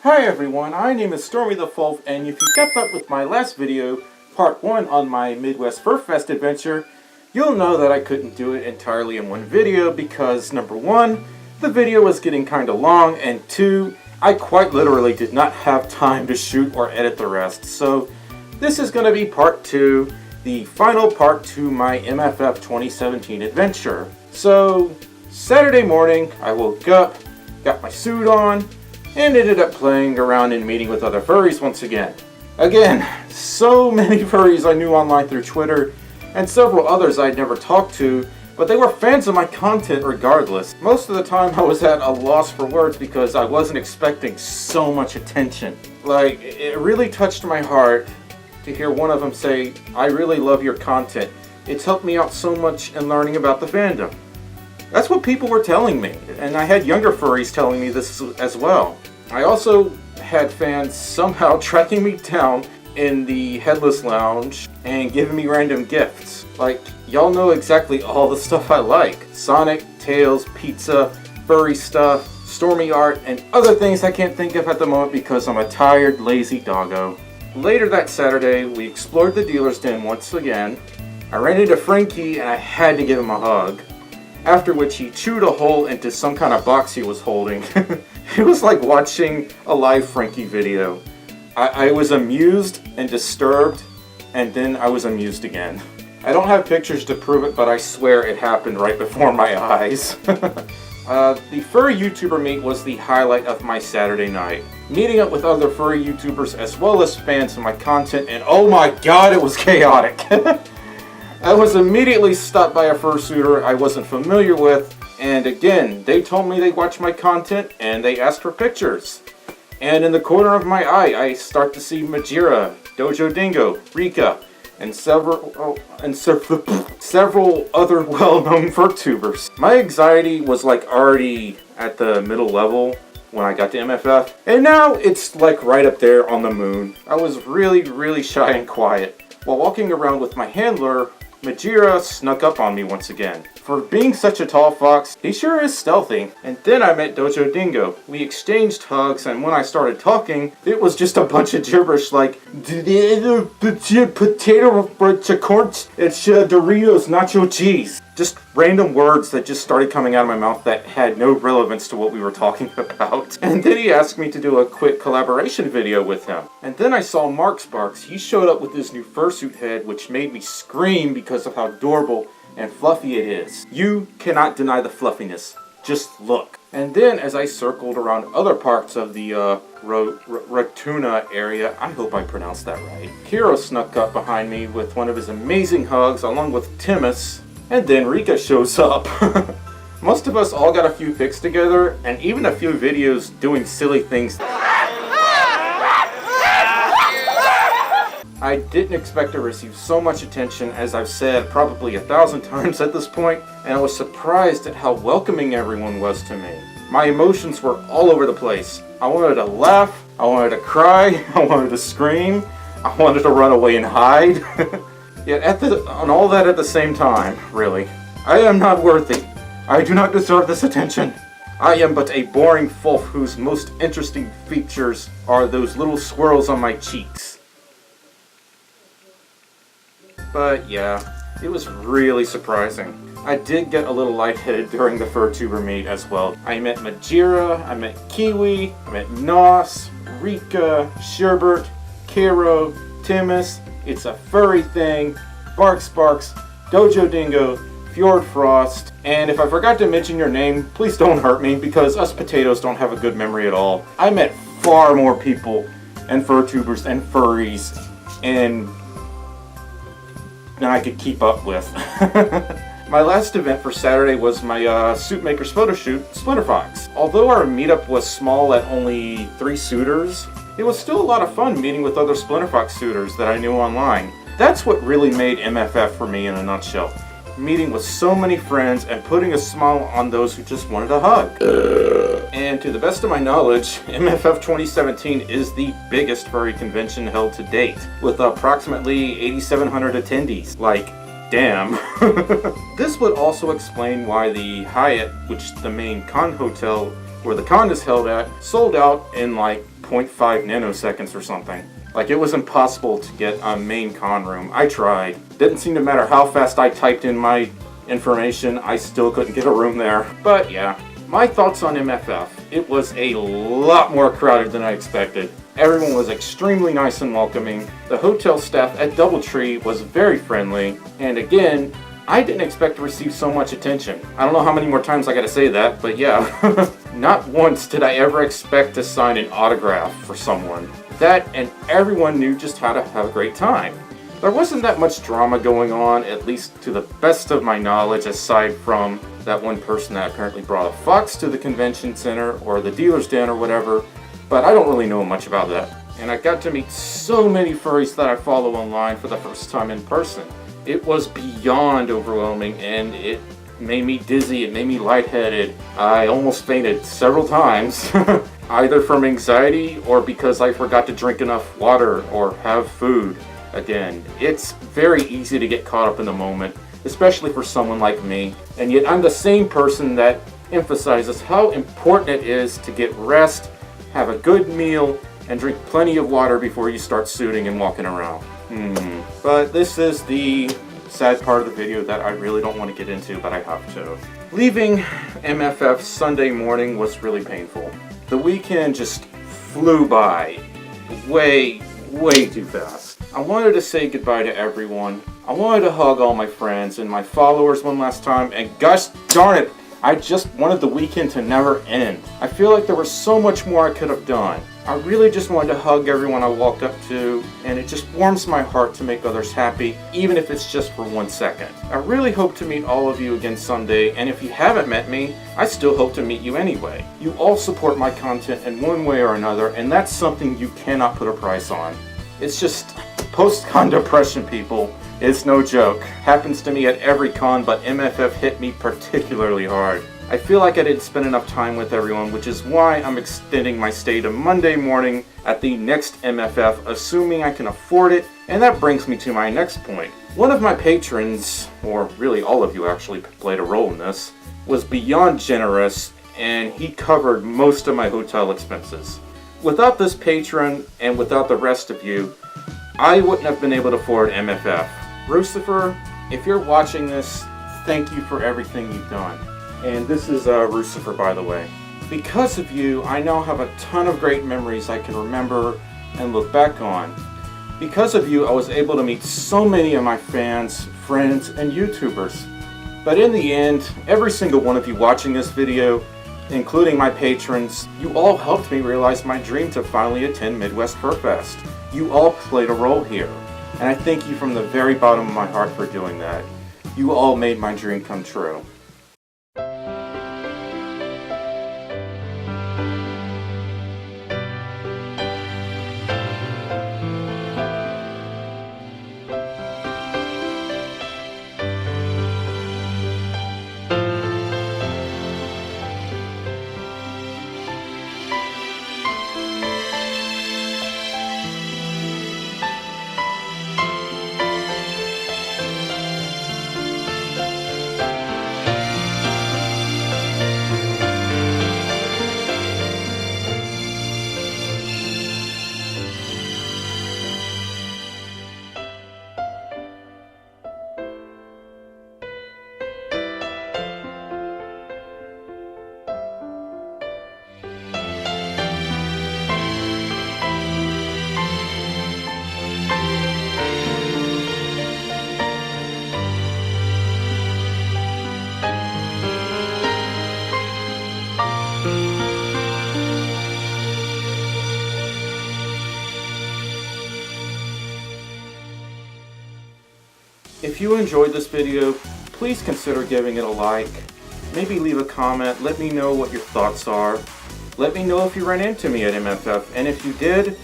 Hi everyone, my name is Stormi the Folf, and if you kept up with my last video, part 1 on my Midwest Furfest adventure, you'll know that I couldn't do it entirely in one video because number 1, the video was getting kinda long, and 2, I quite literally did not have time to shoot or edit the rest. So this is going to be part 2, the final part to my MFF 2017 adventure. So Saturday morning, I woke up, got my suit on, and ended up playing around and meeting with other furries once again. Again, so many furries I knew online through Twitter, and several others I'd never talked to, but they were fans of my content regardless. Most of the time I was at a loss for words because I wasn't expecting so much attention. Like, it really touched my heart to hear one of them say, "I really love your content. It's helped me out so much in learning about the fandom." That's what people were telling me, and I had younger furries telling me this as well. I also had fans somehow tracking me down in the Headless Lounge and giving me random gifts. Like, y'all know exactly all the stuff I like. Sonic, Tails, pizza, furry stuff, Stormi art, and other things I can't think of at the moment because I'm a tired, lazy doggo. Later that Saturday, we explored the dealer's den once again. I ran into Frankie and I had to give him a hug. After which he chewed a hole into some kind of box he was holding. It was like watching a live Frankie video. I was amused and disturbed, and then I was amused again. I don't have pictures to prove it, but I swear it happened right before my eyes. The furry YouTuber meet was the highlight of my Saturday night. Meeting up with other furry YouTubers as well as fans of my content, and oh my god, it was chaotic! I was immediately stopped by a fursuiter I wasn't familiar with, and again, they told me they watched my content and they asked for pictures. And in the corner of my eye, I start to see Majira, Dojo Dingo, Rika, and several other well-known furtubers. My anxiety was like already at the middle level when I got to MFF, and now it's like right up there on the moon. I was really shy and quiet. While walking around with my handler, Majira snuck up on me once again. For being such a tall fox, he sure is stealthy. And then I met Dojo Dingo. We exchanged hugs, and when I started talking, it was just a bunch of gibberish like potato corns, it's Doritos nacho cheese. Just random words that just started coming out of my mouth that had no relevance to what we were talking about. And then he asked me to do a quick collaboration video with him. And then I saw Mark Sparks. He showed up with his new fursuit head, which made me scream because of how adorable and fluffy it is. You cannot deny the fluffiness. Just look. And then as I circled around other parts of the Rotuna area, I hope I pronounced that right, Hiro snuck up behind me with one of his amazing hugs along with Timus. And then Rika shows up. Most of us all got a few pics together, and even a few videos doing silly things. I didn't expect to receive so much attention, as I've said probably 1,000 times at this point, and I was surprised at how welcoming everyone was to me. My emotions were all over the place. I wanted to laugh, I wanted to cry, I wanted to scream, I wanted to run away and hide. Yet on all that at the same time, really. I am not worthy. I do not deserve this attention. I am but a boring Folf whose most interesting features are those little swirls on my cheeks. But yeah, it was really surprising. I did get a little lightheaded during the Furtuber meet as well. I met Majira, I met Kiwi, I met Nos, Rika, Sherbert, Kiro, Timus, It's a Furry Thing, Bark Sparks, Dojo Dingo, Fjord Frost, and if I forgot to mention your name, please don't hurt me because us potatoes don't have a good memory at all. I met far more people and Furtubers and furries and than I could keep up with. My last event for Saturday was my Suitmaker's photo shoot, Splinter Fox. Although our meetup was small at only 3 suitors, it was still a lot of fun meeting with other Splinter Fox suitors that I knew online. That's what really made MFF for me in a nutshell. Meeting with so many friends and putting a smile on those who just wanted a hug. And to the best of my knowledge, MFF 2017 is the biggest furry convention held to date, with approximately 8,700 attendees. Like, damn. This would also explain why the Hyatt, which is the main con hotel where the con is held at, sold out in like 0.5 nanoseconds or something. Like, it was impossible to get a main con room. I tried. Didn't seem to matter how fast I typed in my information, I still couldn't get a room there. But yeah, my thoughts on MFF. It was a lot more crowded than I expected. Everyone was extremely nice and welcoming. The hotel staff at Doubletree was very friendly. And again, I didn't expect to receive so much attention. I don't know how many more times I gotta say that, but yeah. Not once did I ever expect to sign an autograph for someone. That, and everyone knew just how to have a great time. There wasn't that much drama going on, at least to the best of my knowledge, aside from that one person that apparently brought a fox to the convention center or the dealer's den or whatever, but I don't really know much about that. And I got to meet so many furries that I follow online for the first time in person. It was beyond overwhelming, and it made me dizzy, it made me lightheaded. I almost fainted several times, either from anxiety or because I forgot to drink enough water or have food. Again, it's very easy to get caught up in the moment, especially for someone like me, and yet I'm the same person that emphasizes how important it is to get rest, have a good meal, and drink plenty of water before you start suiting and walking around. But this is the sad part of the video that I really don't want to get into, but I have to. Leaving MFF Sunday morning was really painful. The weekend just flew by way too fast. I wanted to say goodbye to everyone. I wanted to hug all my friends and my followers one last time, and gosh darn it, I just wanted the weekend to never end. I feel like there was so much more I could have done. I really just wanted to hug everyone I walked up to, and it just warms my heart to make others happy, even if it's just for 1 second. I really hope to meet all of you again someday, and if you haven't met me, I still hope to meet you anyway. You all support my content in one way or another, and that's something you cannot put a price on. It's just post-con depression, people. It's no joke. Happens to me at every con, but MFF hit me particularly hard. I feel like I didn't spend enough time with everyone, which is why I'm extending my stay to Monday morning at the next MFF, assuming I can afford it, and that brings me to my next point. One of my patrons, or really all of you actually played a role in this, was beyond generous, and he covered most of my hotel expenses. Without this patron, and without the rest of you, I wouldn't have been able to afford MFF. Rucifer, if you're watching this, thank you for everything you've done. And this is Rucifer, by the way. Because of you, I now have a ton of great memories I can remember and look back on. Because of you, I was able to meet so many of my fans, friends, and YouTubers. But in the end, every single one of you watching this video, including my patrons, you all helped me realize my dream to finally attend Midwest Furfest. You all played a role here, and I thank you from the very bottom of my heart for doing that. You all made my dream come true. If you enjoyed this video, please consider giving it a like. Maybe leave a comment, let me know what your thoughts are. Let me know if you ran into me at MFF, and if you did,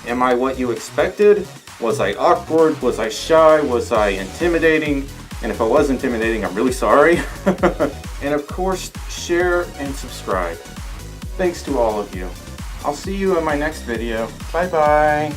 am I what you expected? Was I awkward? Was I shy? Was I intimidating? And if I was intimidating, I'm really sorry. And of course, share and subscribe. Thanks to all of you. I'll see you in my next video. Bye bye.